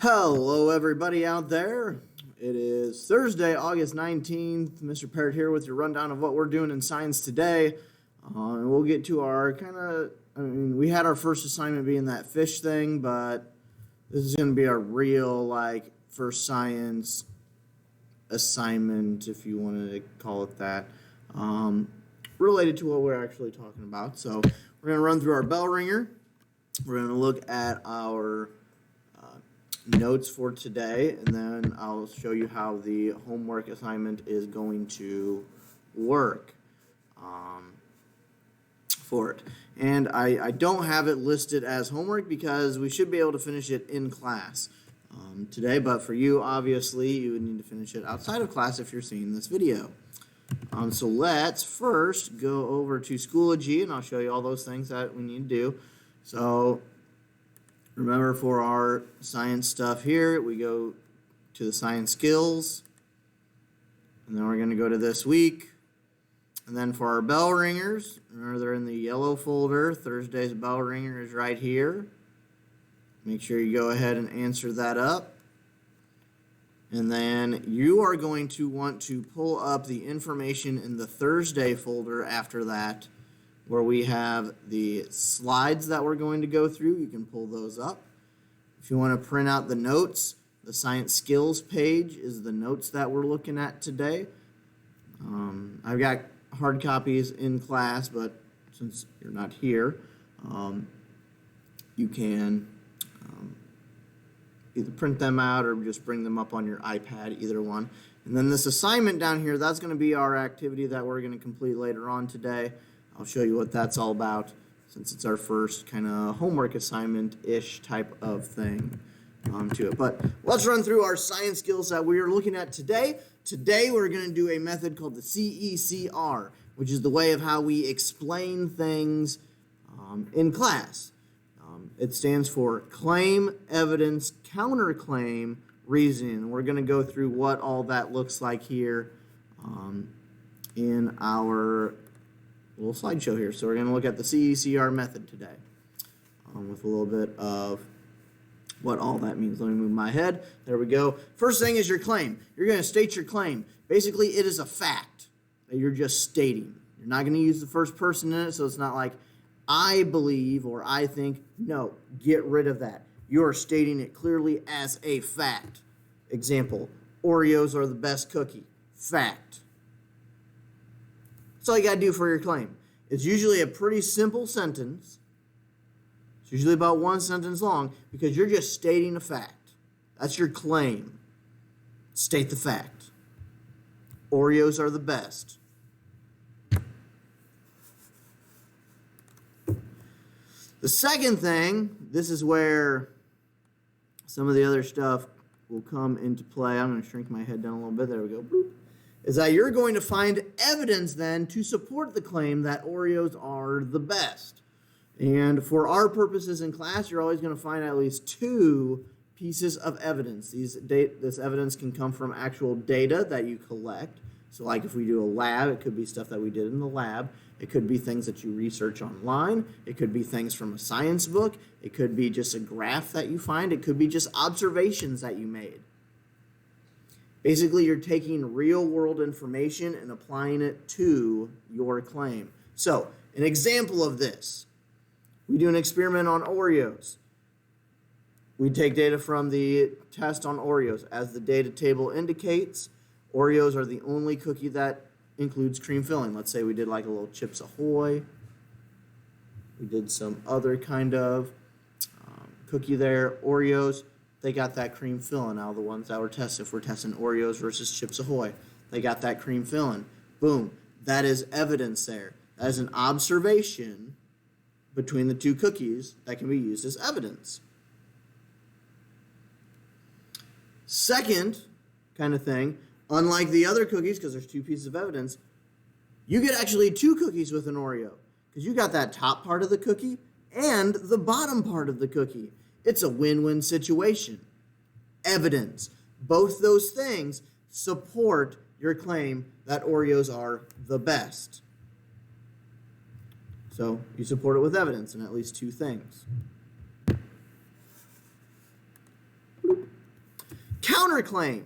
Hello, everybody out there. It is Thursday, August 19th. Mr. Parrott here with your rundown of what we're doing in science today. And we'll get to our we had our first assignment being that fish thing, but this is going to be our real, first science assignment, if you wanted to call it that, related to what we're actually talking about. So we're going to run through our bell ringer. We're going to look at our notes for today, and then I'll show you how the homework assignment is going to work for it. And I don't have it listed as homework because we should be able to finish it in class today, but for you, obviously, you would need to finish it outside of class if you're seeing this video. So let's first go over to Schoology, and I'll show you all those things that we need to do. So remember, for our science stuff here, we go to the science skills, and then we're going to go to this week. And then for our bell ringers, remember they're in the yellow folder. Thursday's bell ringer is right here. Make sure you go ahead and answer that up. And then you are going to want to pull up the information in the Thursday folder after that, where we have the slides that we're going to go through. You can pull those up. If you want to print out the notes, the science skills page is the notes that we're looking at today. I've got hard copies in class, but since you're not here, you can either print them out or just bring them up on your iPad, either one. And then this assignment down here, that's going to be our activity that we're going to complete later on today. I'll show you what that's all about, since it's our first kind of homework assignment-ish type of thing to it. But let's run through our science skills that we are looking at today. Today we're going to do a method called the CECR, which is the way of how we explain things in class. It stands for claim, evidence, counterclaim, reasoning. We're going to go through what all that looks like here in our little slideshow here. So we're going to look at the CECR method today with a little bit of what all that means. Let me move my head. There we go. First thing is your claim. You're going to state your claim. Basically, it is a fact that you're just stating. You're not going to use the first person in it, so it's not like I believe or I think. No, get rid of that. You're stating it clearly as a fact. Example, Oreos are the best cookie. Fact. That's all you got to do for your claim. It's usually a pretty simple sentence. It's usually about one sentence long because you're just stating a fact. That's your claim. State the fact. Oreos are the best. The second thing, this is where some of the other stuff will come into play. I'm going to shrink my head down a little bit. There we go. Boop. Is that you're going to find evidence then to support the claim that Oreos are the best. And for our purposes in class, you're always going to find at least two pieces of evidence. This evidence can come from actual data that you collect. So like if we do a lab, it could be stuff that we did in the lab. It could be things that you research online. It could be things from a science book. It could be just a graph that you find. It could be just observations that you made. Basically, you're taking real-world information and applying it to your claim. So, an example of this, we do an experiment on Oreos. We take data from the test on Oreos. As the data table indicates, Oreos are the only cookie that includes cream filling. Let's say we did like a little Chips Ahoy. We did some other kind of cookie there. Oreos, they got that cream filling out of the ones that were tested. If we're testing Oreos versus Chips Ahoy, they got that cream filling. Boom. That is evidence there. That is an observation between the two cookies that can be used as evidence. Second kind of thing, unlike the other cookies, because there's two pieces of evidence, you get actually two cookies with an Oreo, because you got that top part of the cookie and the bottom part of the cookie. It's a win-win situation. Evidence. Both those things support your claim that Oreos are the best. So you support it with evidence in at least two things. Bloop. counterclaim.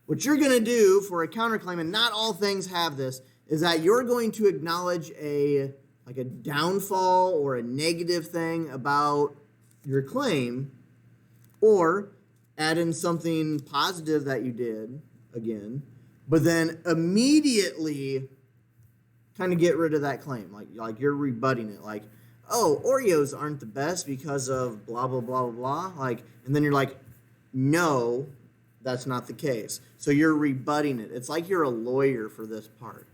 What you're going to do for a counterclaim, and not all things have this, is that you're going to acknowledge a downfall or a negative thing about your claim, or add in something positive that you did, again, but then immediately kind of get rid of that claim. Like you're rebutting it. Like, oh, Oreos aren't the best because of blah, blah, blah, blah, blah. And then you're like, no, that's not the case. So you're rebutting it. It's like you're a lawyer for this part.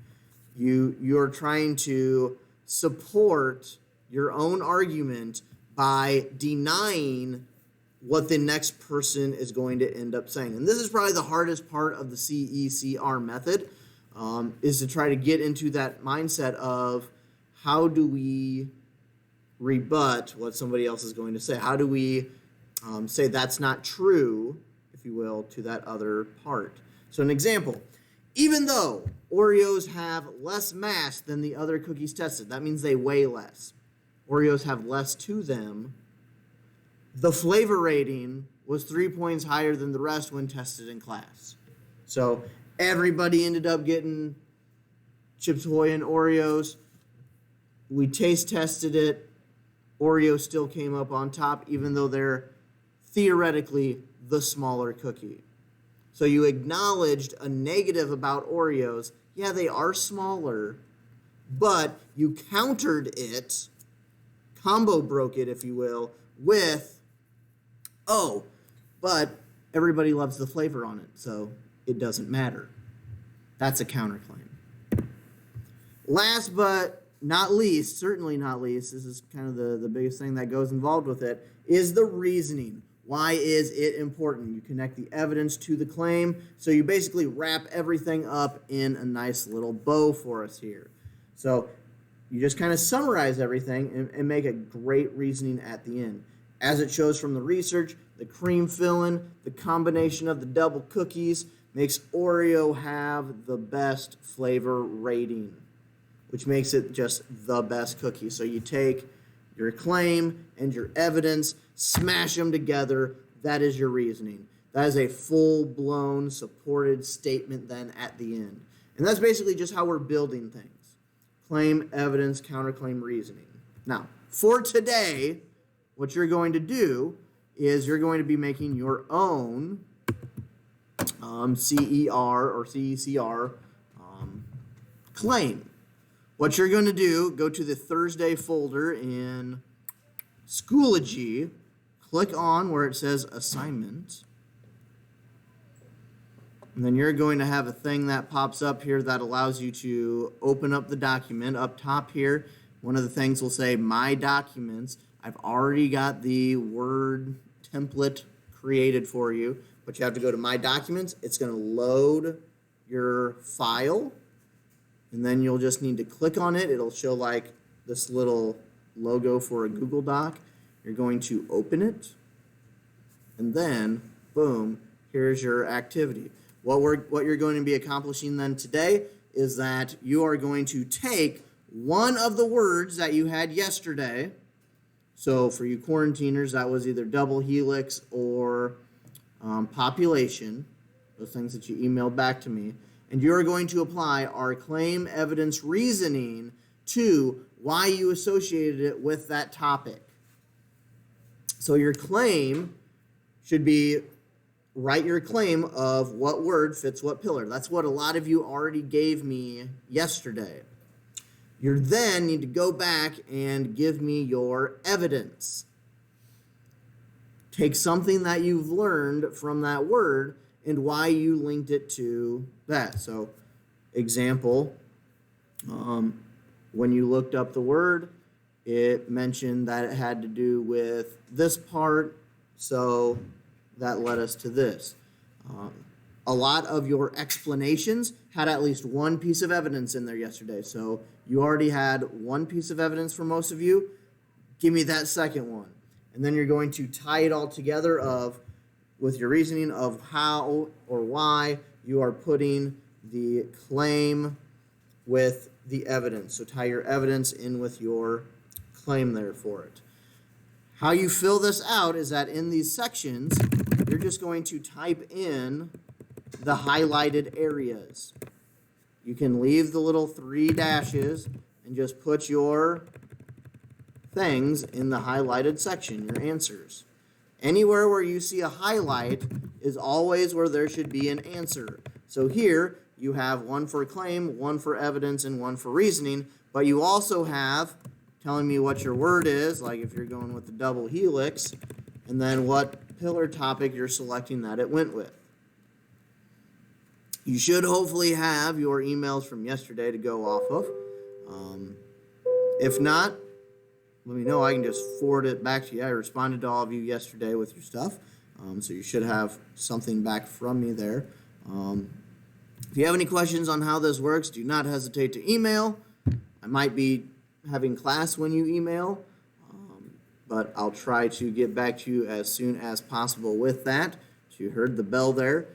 You're trying to support your own argument by denying what the next person is going to end up saying. And this is probably the hardest part of the CECR method, is to try to get into that mindset of how do we rebut what somebody else is going to say? How do we say that's not true, if you will, to that other part? So an example, even though Oreos have less mass than the other cookies tested, that means they weigh less. Oreos have less to them. The flavor rating was 3 points higher than the rest when tested in class. So everybody ended up getting Chips Ahoy and Oreos. We taste tested it. Oreo still came up on top, even though they're theoretically the smaller cookie. So you acknowledged a negative about Oreos. Yeah, they are smaller, but you countered it, combo broke it, if you will, with, oh, but everybody loves the flavor on it, so it doesn't matter. That's a counterclaim. Last but not least, certainly not least, this is kind of the biggest thing that goes involved with it, is the reasoning. Why is it important? You connect the evidence to the claim, so you basically wrap everything up in a nice little bow for us here. So you just kind of summarize everything and make a great reasoning at the end. As it shows from the research, the cream filling, the combination of the double cookies makes Oreo have the best flavor rating, which makes it just the best cookie. So you take your claim and your evidence, smash them together. That is your reasoning. That is a full-blown supported statement then at the end. And that's basically just how we're building things. Claim, evidence, counterclaim, reasoning. Now, for today, what you're going to do is you're going to be making your own CER or CECR claim. What you're going to do, go to the Thursday folder in Schoology, click on where it says assignment, and then you're going to have a thing that pops up here that allows you to open up the document. Up top here, one of the things will say My Documents. I've already got the Word template created for you, but you have to go to My Documents. It's going to load your file, and then you'll just need to click on it. It'll show like this little logo for a Google Doc. You're going to open it, and then, boom, here's your activity. What you're going to be accomplishing then today is that you are going to take one of the words that you had yesterday. So for you quarantiners, that was either double helix or population, those things that you emailed back to me. And you're going to apply our claim, evidence, reasoning to why you associated it with that topic. So your claim should be, write your claim of what word fits what pillar. That's what a lot of you already gave me yesterday. You then need to go back and give me your evidence. Take something that you've learned from that word and why you linked it to that. So, example, when you looked up the word, it mentioned that it had to do with this part, so that led us to this. A lot of your explanations had at least one piece of evidence in there yesterday. So you already had one piece of evidence for most of you. Give me that second one. And then you're going to tie it all together with your reasoning of how or why you are putting the claim with the evidence. So tie your evidence in with your claim there for it. How you fill this out is that in these sections, you're just going to type in the highlighted areas. You can leave the little 3 dashes and just put your things in the highlighted section, your answers. Anywhere where you see a highlight is always where there should be an answer. So here you have one for claim, one for evidence, and one for reasoning, but you also have telling me what your word is, like if you're going with the double helix, and then what pillar topic you're selecting that it went with. You should hopefully have your emails from yesterday to go off of. If not, let me know. I can just forward it back to you. I responded to all of you yesterday with your stuff, so you should have something back from me there. If you have any questions on how this works, do not hesitate to email. I might be having class when you email, but I'll try to get back to you as soon as possible with that. So you heard the bell there.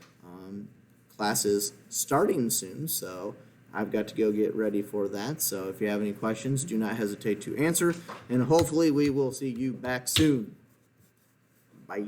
Class is starting soon, so I've got to go get ready for that. So if you have any questions, do not hesitate to answer, and hopefully we will see you back soon. Bye.